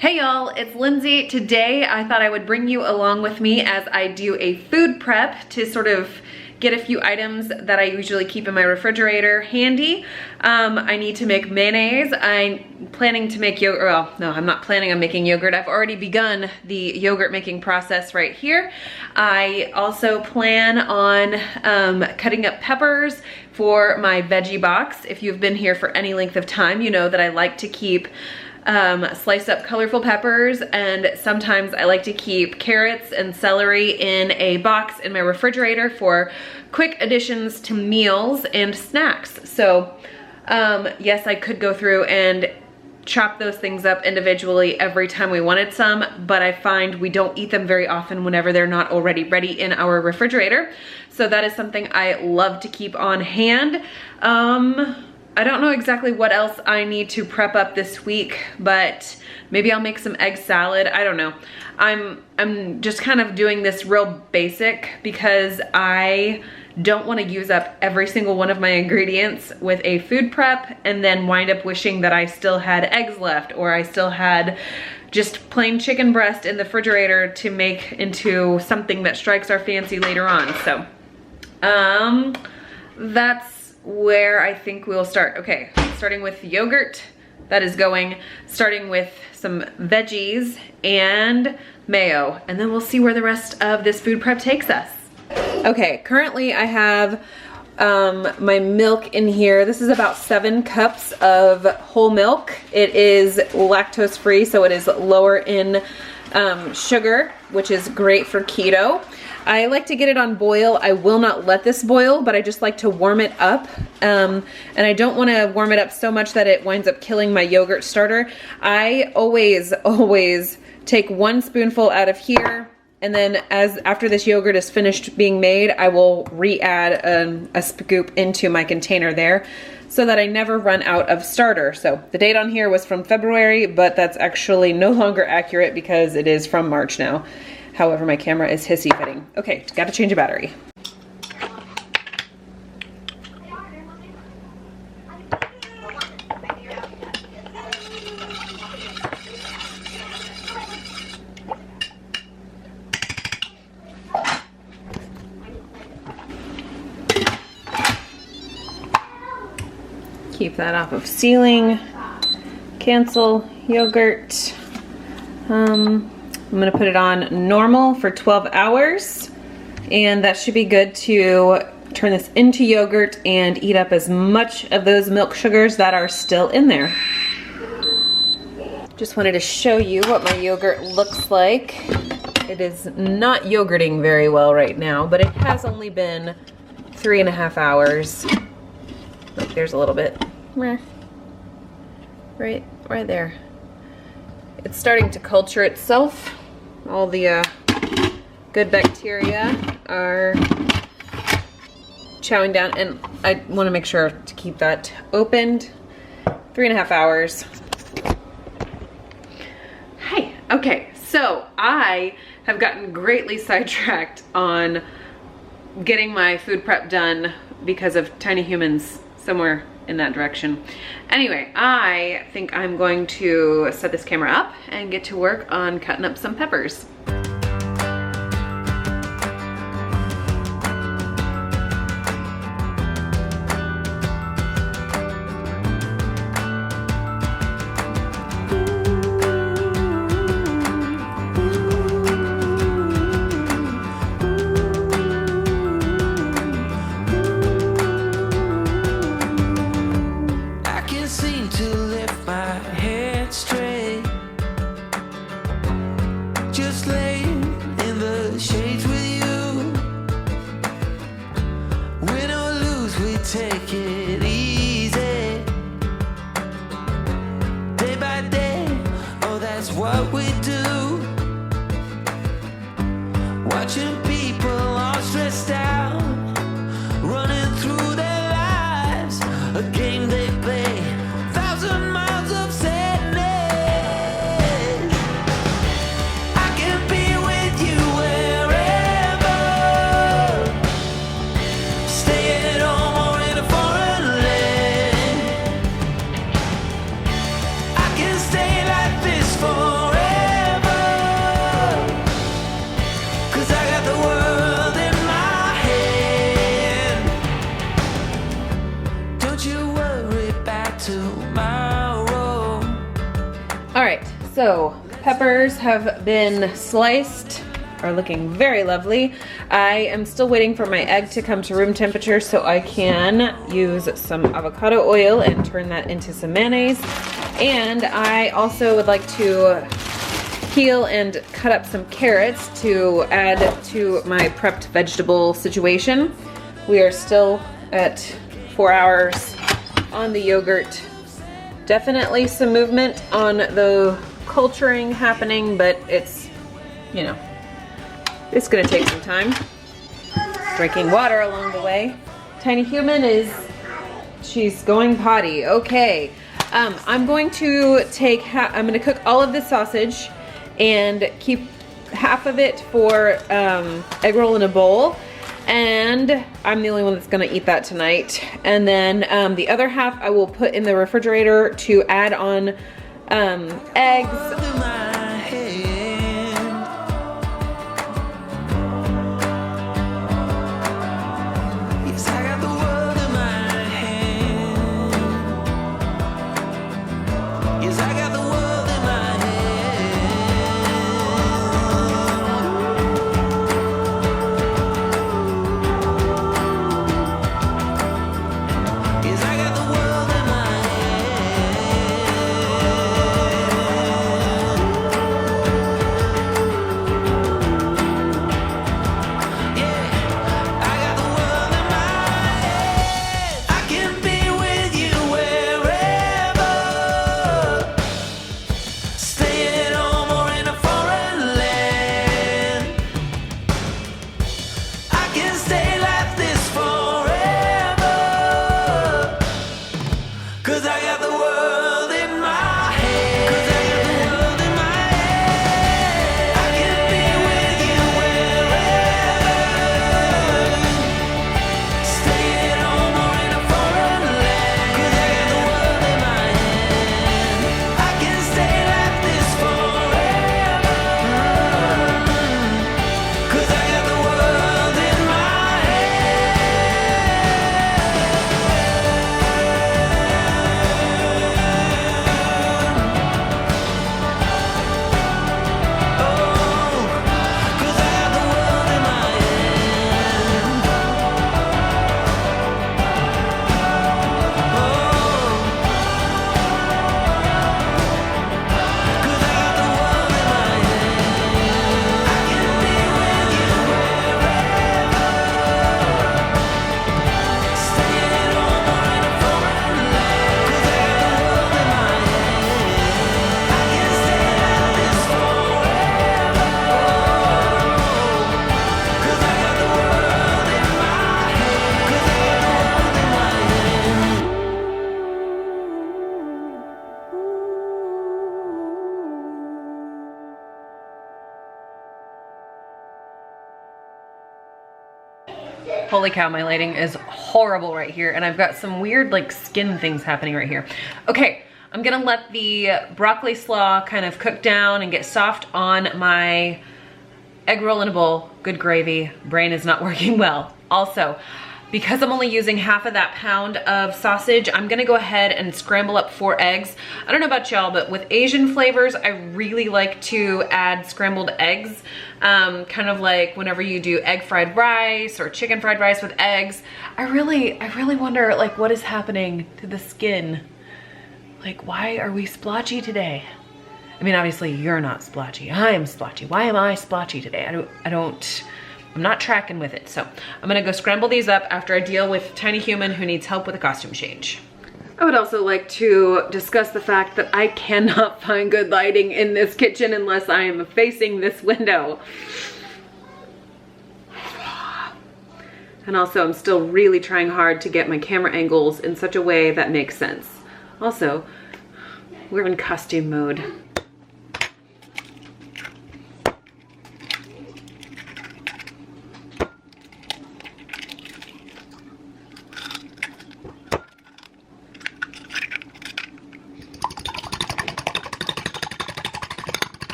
Hey y'all, it's Lindsay. Today I thought I would bring you along with me as I do a food prep to sort of get a few items that I usually keep in my refrigerator handy. I need to make mayonnaise. I'm planning to make yogurt. Well, no, I'm not planning on making yogurt. I've already begun the yogurt making process right here. I also plan on cutting up peppers for my veggie box. If you've been here for any length of time, you know that I like to keep sliced up colorful peppers, and sometimes I like to keep carrots and celery in a box in my refrigerator for quick additions to meals and snacks. So yes, I could go through and chop those things up individually every time we wanted some, but I find we don't eat them very often whenever they're not already ready in our refrigerator. So that is something I love to keep on hand. I don't know exactly what else I need to prep up this week, but maybe I'll make some egg salad. I don't know. I'm just kind of doing this real basic because I don't want to use up every single one of my ingredients with a food prep and then wind up wishing that I still had eggs left, or I still had just plain chicken breast in the refrigerator to make into something that strikes our fancy later on. So that's where I think we'll start. Okay, starting with yogurt, that is going, starting with some veggies and mayo, and then we'll see where the rest of this food prep takes us. Okay, currently I have my milk in here. This is about 7 cups of whole milk. It is lactose free, so it is lower in sugar, which is great for keto. I like to get it on boil. I will not let this boil, but I just like to warm it up. And I don't want to warm it up so much that it winds up killing my yogurt starter. I always take 1 spoonful out of here, and then after this yogurt is finished being made, I will re-add a scoop into my container there so that I never run out of starter. So the date on here was from February, but that's actually no longer accurate because it is from March now. However, my camera is hissy fitting. Okay, gotta change a battery. Keep that off of ceiling. Cancel yogurt. I'm gonna put it on normal for 12 hours, and that should be good to turn this into yogurt and eat up as much of those milk sugars that are still in there. Just wanted to show you what my yogurt looks like. It is not yogurting very well right now, but it has only been 3.5 hours. Look, there's a little bit. Right there. It's starting to culture itself. All the good bacteria are chowing down, and I want to make sure to keep that opened. 3.5 hours. Hey, okay, so I have gotten greatly sidetracked on getting my food prep done because of tiny humans somewhere in that direction. Anyway, I think I'm going to set this camera up and get to work on cutting up some peppers. Take it easy, day by day. Oh, that's what we do. Watching people all stressed out, running through their lives, a game they play, 1,000 miles of sadness. I can be with you wherever, stay at home. Stay like this forever. All right, so peppers have been sliced, are looking very lovely. I am still waiting for my egg to come to room temperature so I can use some avocado oil and turn that into some mayonnaise. And I also would like to peel and cut up some carrots to add to my prepped vegetable situation. We are still at 4 hours on the yogurt. Definitely some movement on the culturing happening, but it's, you know, it's gonna take some time. Drinking water along the way. Tiny Human she's going potty. Okay, I'm going to I'm gonna cook all of this sausage and keep half of it for egg roll in a bowl. And I'm the only one that's gonna eat that tonight. And then the other half I will put in the refrigerator to add on eggs. Holy cow, my lighting is horrible right here, and I've got some weird like skin things happening right here. Okay, I'm gonna let the broccoli slaw kind of cook down and get soft on my egg roll in a bowl. Good gravy, brain is not working well. Also, because I'm only using half of that pound of sausage, I'm gonna go ahead and scramble up 4 eggs. I don't know about y'all, but with Asian flavors, I really like to add scrambled eggs. Kind of like whenever you do egg fried rice or chicken fried rice with eggs. I really wonder like what is happening to the skin. Like, why are we splotchy today? I mean, obviously you're not splotchy, I'm splotchy. Why am I splotchy today? I'm not tracking with it. So I'm gonna go scramble these up after I deal with Tiny Human who needs help with a costume change. I would also like to discuss the fact that I cannot find good lighting in this kitchen unless I am facing this window. And also I'm still really trying hard to get my camera angles in such a way that makes sense. Also, we're in costume mode.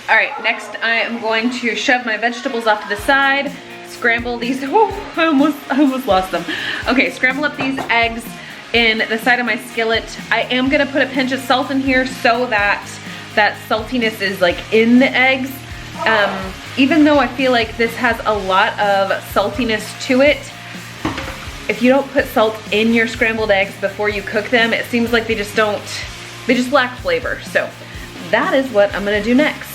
All right, next I am going to shove my vegetables off to the side. scramble these, oh, I almost lost them. Okay, scramble up these eggs in the side of my skillet. I am gonna put a pinch of salt in here so that that saltiness is like in the eggs. Even though I feel like this has a lot of saltiness to it, if you don't put salt in your scrambled eggs before you cook them, it seems like they just lack flavor. So that is what I'm gonna do next.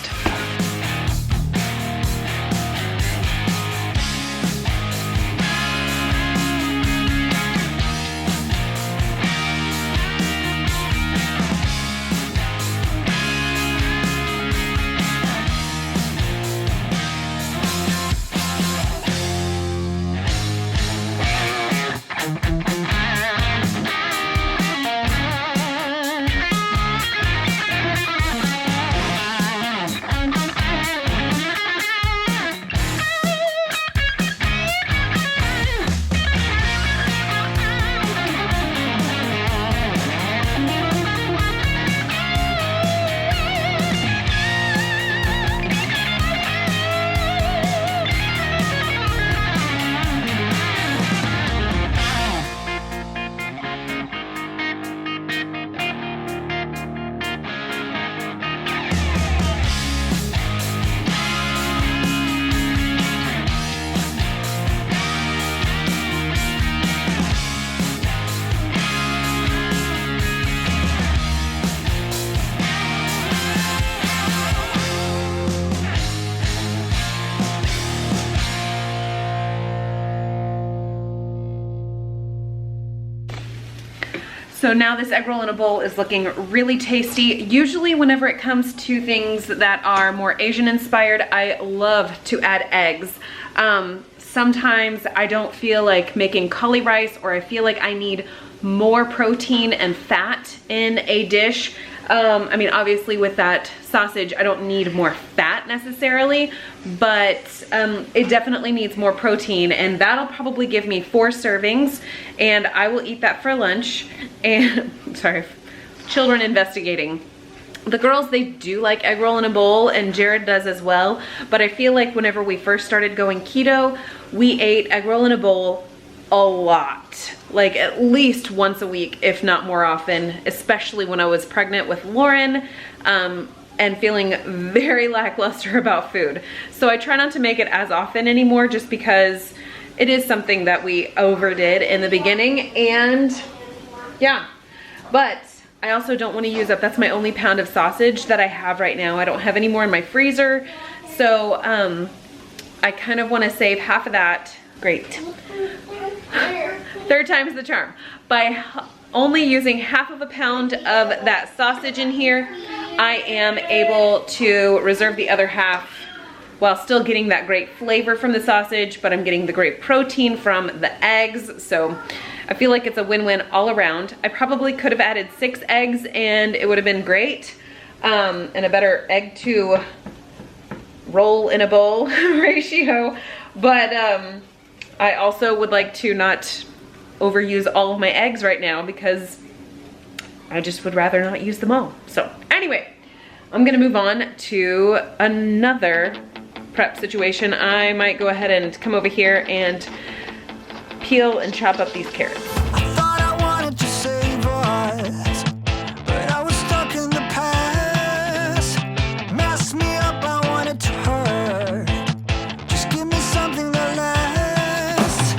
So now this egg roll in a bowl is looking really tasty. Usually whenever it comes to things that are more Asian inspired, I love to add eggs. Sometimes I don't feel like making cauli rice, or I feel like I need more protein and fat in a dish. I mean, obviously with that sausage, I don't need more fat necessarily, but it definitely needs more protein, and that'll probably give me 4 servings, and I will eat that for lunch. And sorry, children investigating. The girls, they do like egg roll in a bowl, and Jared does as well, but I feel like whenever we first started going keto, we ate egg roll in a bowl a lot, like at least once a week, if not more often, especially when I was pregnant with Lauren, and feeling very lackluster about food. So I try not to make it as often anymore, just because it is something that we overdid in the beginning. And yeah, but I also don't want to use up, that's my only pound of sausage that I have right now. I don't have any more in my freezer, so I kind of want to save half of that. Great. Third time's the charm. By only using half of a pound of that sausage in here, I am able to reserve the other half while still getting that great flavor from the sausage, but I'm getting the great protein from the eggs. So I feel like it's a win-win all around. I probably could have added 6 eggs and it would have been great, and a better egg to roll in a bowl ratio. But I also would like to not overuse all of my eggs right now, because I just would rather not use them all. So anyway, I'm gonna move on to another prep situation. I might go ahead and come over here and peel and chop up these carrots. I thought I wanted to save us, but I was stuck in the past. Messed me up, I wanted to hurt. Just give me something that lasts.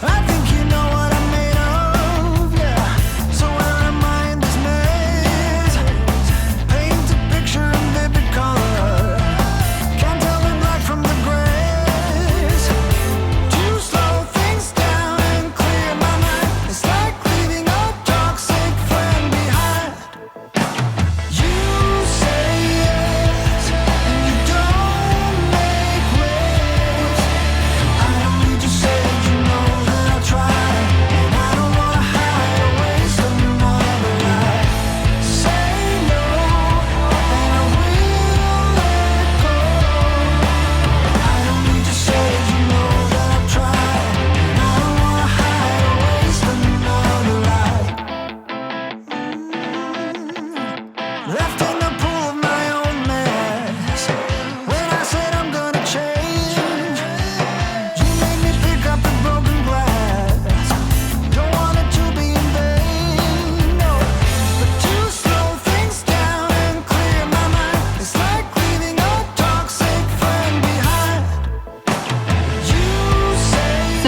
I think you know what I'm made of, yeah. So when our mind is maze, paint a picture in vivid color. Can't tell the black from the grays. To slow things down and clear my mind.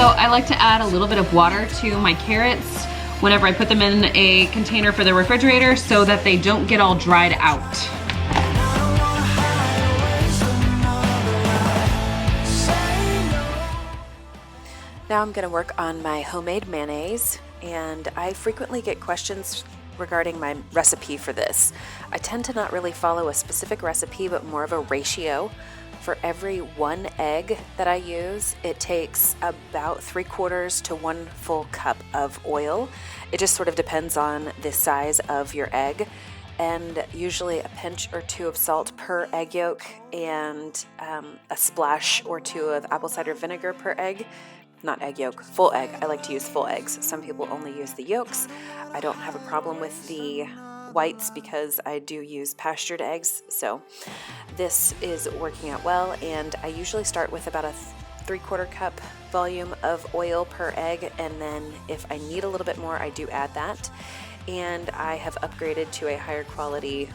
I like to add a little bit of water to my carrots whenever I put them in a container for the refrigerator so that they don't get all dried out. Now I'm going to work on my homemade mayonnaise, and I frequently get questions regarding my recipe for this. I tend to not really follow a specific recipe, but more of a ratio. For every 1 egg that I use, it takes about 3/4 to 1 full cup of oil. It just sort of depends on the size of your egg, and usually a pinch or 2 of salt per egg yolk, and a splash or 2 of apple cider vinegar per egg. Not egg yolk, full egg. I like to use full eggs. Some people only use the yolks. I don't have a problem with the whites because I do use pastured eggs. So this is working out well, and I usually start with about a 3/4 cup volume of oil per egg, and then if I need a little bit more, I do add that. And I have upgraded to a higher quality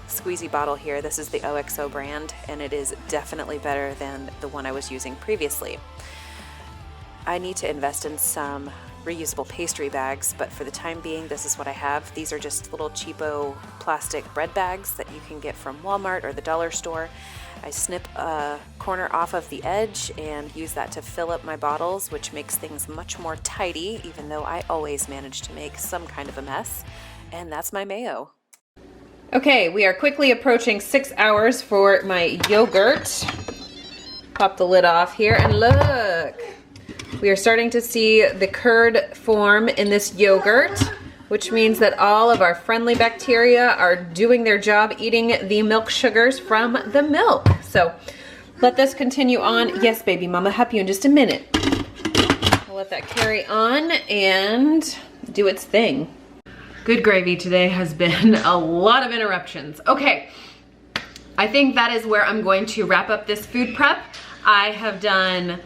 squeezy bottle here. This is the OXO brand, and it is definitely better than the one I was using previously. I need to invest in some reusable pastry bags, but for the time being, this is what I have. These are just little cheapo plastic bread bags that you can get from Walmart or the dollar store. I snip a corner off of the edge and use that to fill up my bottles, which makes things much more tidy, even though I always manage to make some kind of a mess. And that's my mayo. Okay, we are quickly approaching 6 hours for my yogurt. Pop the lid off here and look. We are starting to see the curd form in this yogurt, which means that all of our friendly bacteria are doing their job eating the milk sugars from the milk. So let this continue on. Yes, baby, mama, help you in just a minute. I'll let that carry on and do its thing. Good gravy today has been a lot of interruptions. Okay, I think that is where I'm going to wrap up this food prep. I have done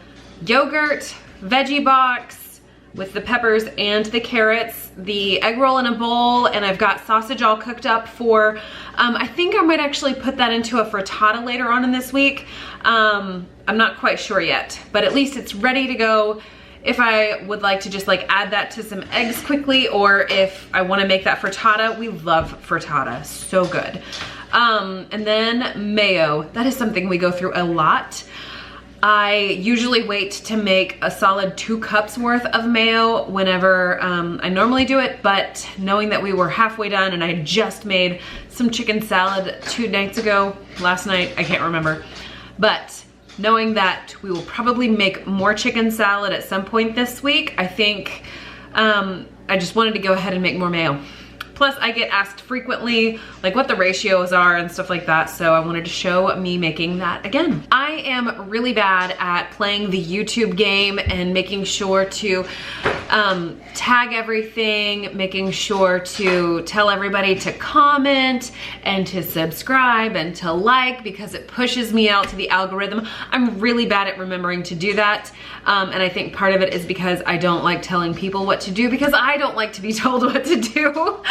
yogurt, veggie box with the peppers and the carrots, the egg roll in a bowl, and I've got sausage all cooked up for, I think I might actually put that into a frittata later on in this week. I'm not quite sure yet, but at least it's ready to go if I would like to just like add that to some eggs quickly, or if I want to make that frittata. We love frittata, so good. And then mayo, that is something we go through a lot. I usually wait to make a solid 2 cups worth of mayo whenever I normally do it, but knowing that we were halfway done and I just made some chicken salad 2 nights ago, last night, I can't remember, but knowing that we will probably make more chicken salad at some point this week, I think I just wanted to go ahead and make more mayo. Plus, I get asked frequently like what the ratios are and stuff like that, so I wanted to show me making that again. I am really bad at playing the YouTube game and making sure to tag everything, making sure to tell everybody to comment and to subscribe and to like, because it pushes me out to the algorithm. I'm really bad at remembering to do that, and I think part of it is because I don't like telling people what to do, because I don't like to be told what to do.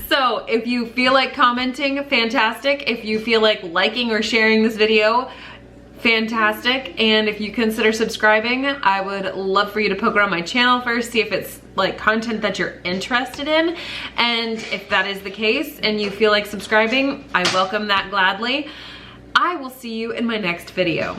So if you feel like commenting, fantastic. If you feel like liking or sharing this video, fantastic. And if you consider subscribing, I would love for you to poke around my channel first, see if it's like content that you're interested in. And if that is the case and you feel like subscribing, I welcome that gladly. I will see you in my next video.